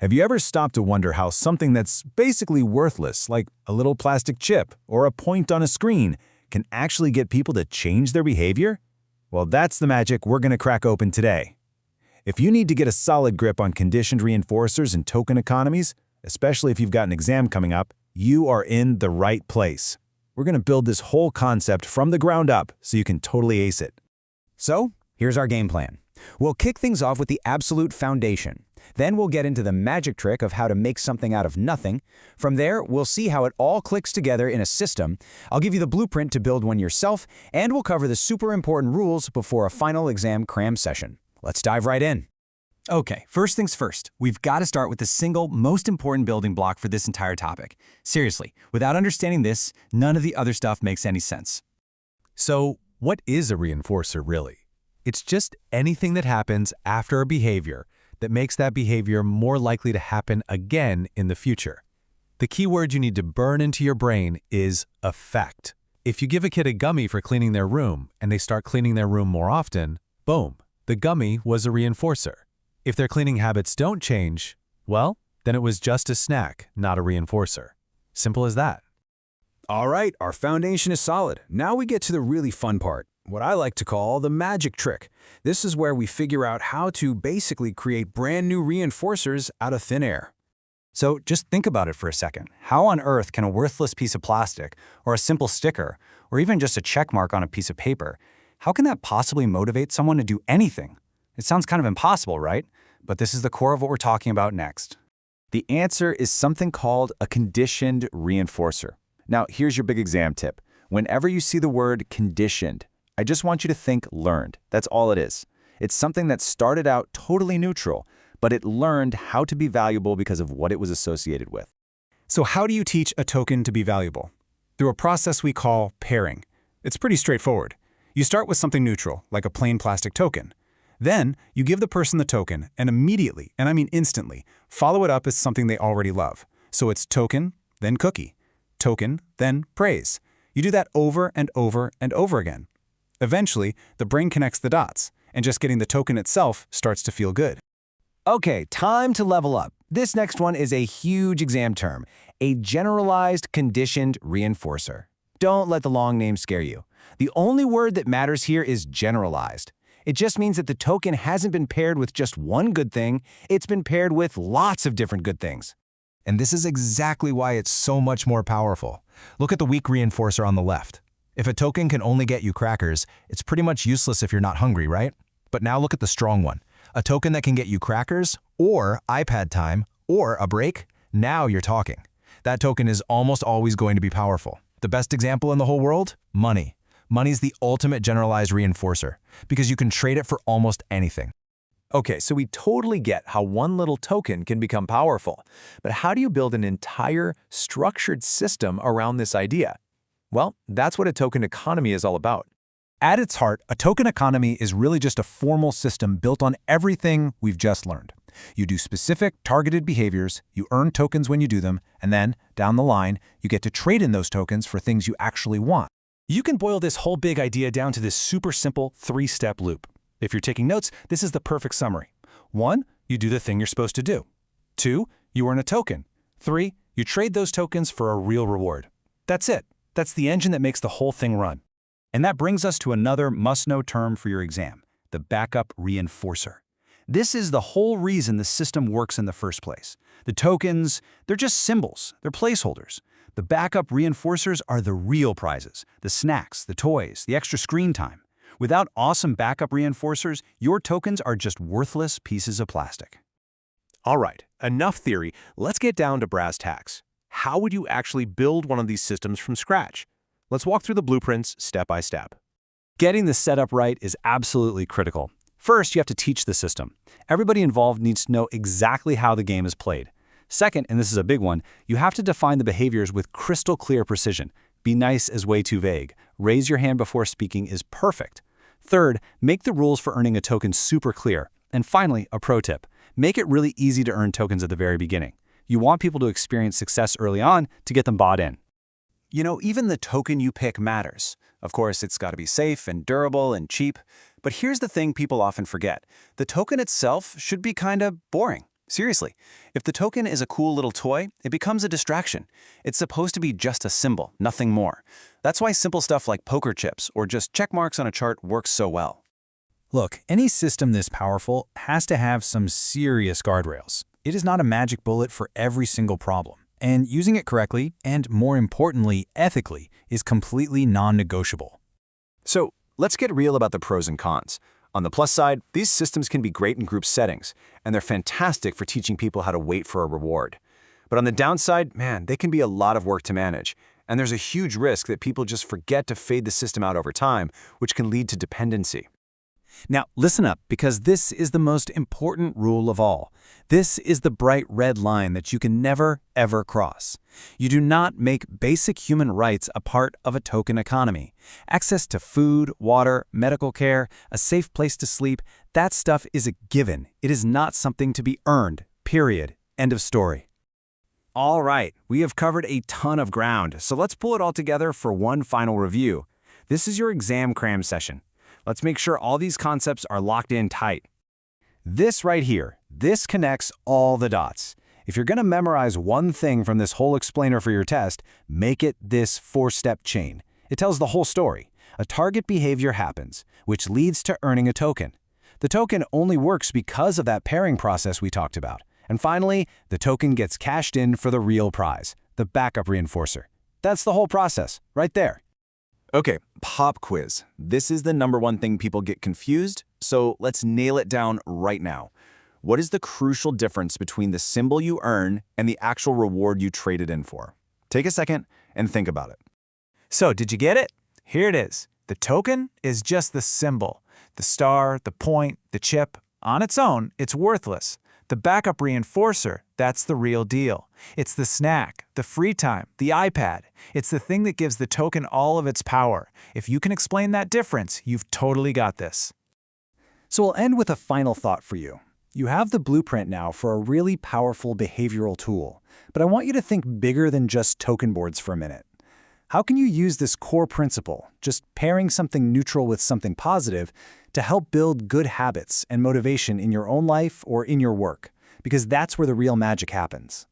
Have you ever stopped to wonder how something that's basically worthless, like a little plastic chip or a point on a screen, can actually get people to change their behavior? Well, that's the magic we're going to crack open today. If you need to get a solid grip on conditioned reinforcers and token economies, especially if you've got an exam coming up, you are in the right place. We're going to build this whole concept from the ground up so you can totally ace it. So, here's our game plan. We'll kick things off with the absolute foundation. Then we'll get into the magic trick of how to make something out of nothing. From there, we'll see how it all clicks together in a system. I'll give you the blueprint to build one yourself, and we'll cover the super important rules before a final exam cram session. Let's dive right in. Okay, first things first, we've got to start with the single most important building block for this entire topic. Seriously, without understanding this, none of the other stuff makes any sense. So, what is a reinforcer really? It's just anything that happens after a behavior that makes that behavior more likely to happen again in the future. The key word you need to burn into your brain is effect. If you give a kid a gummy for cleaning their room and they start cleaning their room more often, boom, the gummy was a reinforcer. If their cleaning habits don't change, well, then it was just a snack, not a reinforcer. Simple as that. All right, our foundation is solid. Now we get to the really fun part, what I like to call the magic trick. This is where we figure out how to basically create brand new reinforcers out of thin air. So just think about it for a second. How on earth can a worthless piece of plastic, or a simple sticker, or even just a check mark on a piece of paper, how can that possibly motivate someone to do anything? It sounds kind of impossible, right? But this is the core of what we're talking about next. The answer is something called a conditioned reinforcer. Now, here's your big exam tip. Whenever you see the word conditioned, I just want you to think learned. That's all it is. It's something that started out totally neutral, but it learned how to be valuable because of what it was associated with. So how do you teach a token to be valuable? Through a process we call pairing. It's pretty straightforward. You start with something neutral, like a plain plastic token. Then, you give the person the token, and immediately, and I mean instantly, follow it up as something they already love. So it's token, then cookie. Token, then praise. You do that over and over and over again. Eventually, the brain connects the dots, and just getting the token itself starts to feel good. Okay, time to level up. This next one is a huge exam term, a generalized conditioned reinforcer. Don't let the long name scare you. The only word that matters here is generalized. It just means that the token hasn't been paired with just one good thing, it's been paired with lots of different good things. And this is exactly why it's so much more powerful. Look at the weak reinforcer on the left. If a token can only get you crackers, it's pretty much useless if you're not hungry, right? But now look at the strong one. A token that can get you crackers, or iPad time, or a break, now you're talking. That token is almost always going to be powerful. The best example in the whole world? Money. Money's the ultimate generalized reinforcer, because you can trade it for almost anything. Okay, so we totally get how one little token can become powerful. But how do you build an entire structured system around this idea? Well, that's what a token economy is all about. At its heart, a token economy is really just a formal system built on everything we've just learned. You do specific, targeted behaviors, you earn tokens when you do them, and then, down the line, you get to trade in those tokens for things you actually want. You can boil this whole big idea down to this super simple three-step loop. If you're taking notes, this is the perfect summary. 1, you do the thing you're supposed to do. 2, you earn a token. 3, you trade those tokens for a real reward. That's it. That's the engine that makes the whole thing run. And that brings us to another must-know term for your exam, the backup reinforcer. This is the whole reason the system works in the first place. The tokens, they're just symbols, they're placeholders. The backup reinforcers are the real prizes, the snacks, the toys, the extra screen time. Without awesome backup reinforcers, your tokens are just worthless pieces of plastic. All right, enough theory. Let's get down to brass tacks. How would you actually build one of these systems from scratch? Let's walk through the blueprints step by step. Getting the setup right is absolutely critical. First, you have to teach the system. Everybody involved needs to know exactly how the game is played. Second, and this is a big one, you have to define the behaviors with crystal clear precision. Be nice is way too vague. Raise your hand before speaking is perfect. Third, make the rules for earning a token super clear. And finally, a pro tip. Make it really easy to earn tokens at the very beginning. You want people to experience success early on to get them bought in. You know, even the token you pick matters. Of course, it's got to be safe and durable and cheap. But here's the thing people often forget. The token itself should be kind of boring. Seriously, if the token is a cool little toy, it becomes a distraction. It's supposed to be just a symbol, nothing more. That's why simple stuff like poker chips or just check marks on a chart works so well. Look, any system this powerful has to have some serious guardrails. It is not a magic bullet for every single problem. And using it correctly, and more importantly, ethically, is completely non-negotiable. So let's get real about the pros and cons. On the plus side, these systems can be great in group settings, and they're fantastic for teaching people how to wait for a reward. But on the downside, man, they can be a lot of work to manage, and there's a huge risk that people just forget to fade the system out over time, which can lead to dependency. Now, listen up, because this is the most important rule of all. This is the bright red line that you can never, ever cross. You do not make basic human rights a part of a token economy. Access to food, water, medical care, a safe place to sleep, that stuff is a given. It is not something to be earned, period. End of story. All right, we have covered a ton of ground, so let's pull it all together for one final review. This is your exam cram session. Let's make sure all these concepts are locked in tight. This right here, this connects all the dots. If you're going to memorize one thing from this whole explainer for your test, make it this 4-step chain. It tells the whole story. A target behavior happens, which leads to earning a token. The token only works because of that pairing process we talked about. And finally, the token gets cashed in for the real prize, the backup reinforcer. That's the whole process, right there. Okay, pop quiz. This is the #1 thing people get confused, so let's nail it down right now. What is the crucial difference between the symbol you earn and the actual reward you traded in for? Take a second and think about it. So, did you get it? Here it is. The token is just the symbol. The star, the point, the chip. On its own, it's worthless. The backup reinforcer, that's the real deal. It's the snack, the free time, the iPad. It's the thing that gives the token all of its power. If you can explain that difference, you've totally got this. So we'll end with a final thought for you. You have the blueprint now for a really powerful behavioral tool, but I want you to think bigger than just token boards for a minute. How can you use this core principle, just pairing something neutral with something positive, to help build good habits and motivation in your own life or in your work? Because that's where the real magic happens.